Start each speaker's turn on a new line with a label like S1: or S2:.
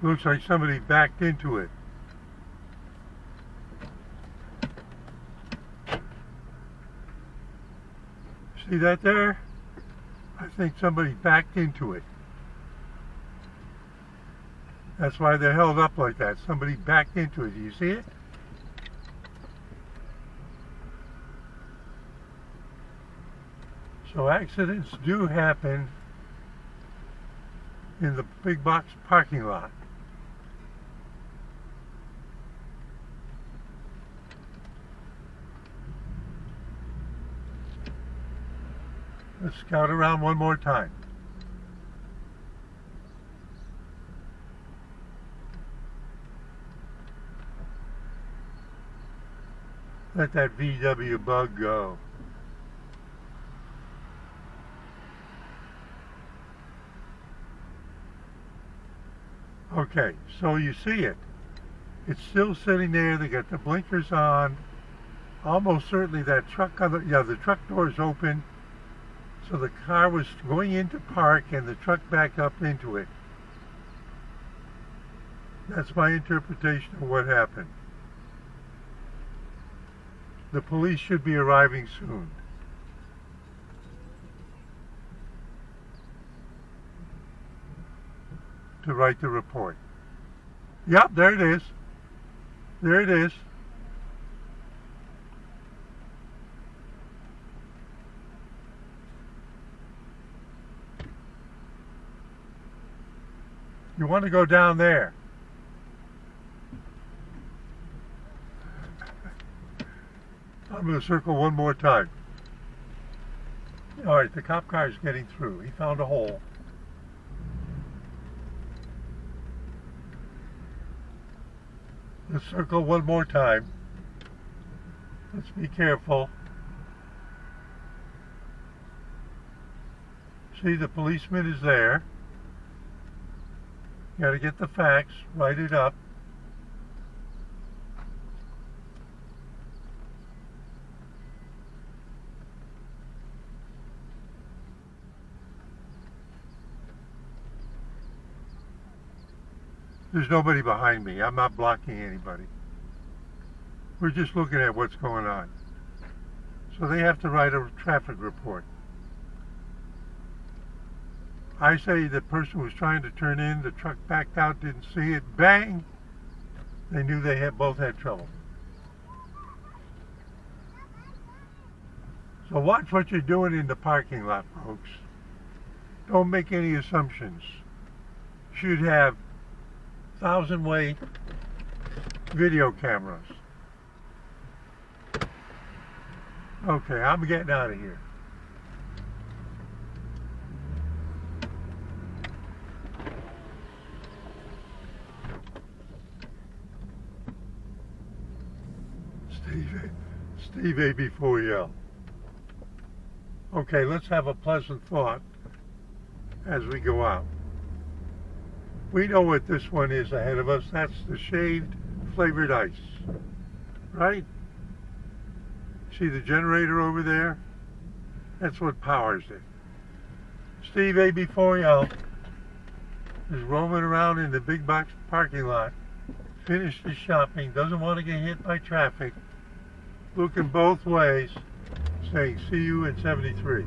S1: Looks like somebody backed into it. See that there? I think somebody backed into it. That's why they're held up like that. Somebody backed into it. Do you see it? So accidents do happen in the big box parking lot. Let's scout around one more time. Let that VW bug go. Okay, so you see it. It's still sitting there. They got the blinkers on. Almost certainly that truck on the truck door is open. So the car was going into park and the truck backed up into it. That's my interpretation of what happened. The police should be arriving soon. To write the report. Yep, there it is. There it is. You want to go down there. I'm going to circle one more time. All right, the cop car is getting through. He found a hole. Let's circle one more time. Let's be careful. See, the policeman is there. You got to get the facts, write it up. There's nobody behind me. I'm not blocking anybody. We're just looking at what's going on. So they have to write a traffic report. I say the person was trying to turn in, the truck backed out, didn't see it, bang! They knew they both had trouble. So watch what you're doing in the parking lot, folks. Don't make any assumptions. Should have 1,000-way video cameras. Okay, I'm getting out of here. Steve A. before yell. Okay, let's have a pleasant thought as we go out. We know what this one is ahead of us. That's the shaved flavored ice, right? See the generator over there? That's what powers it. Steve A. before yell is roaming around in the big box parking lot, finished his shopping, doesn't want to get hit by traffic, looking both ways, saying see you in 73.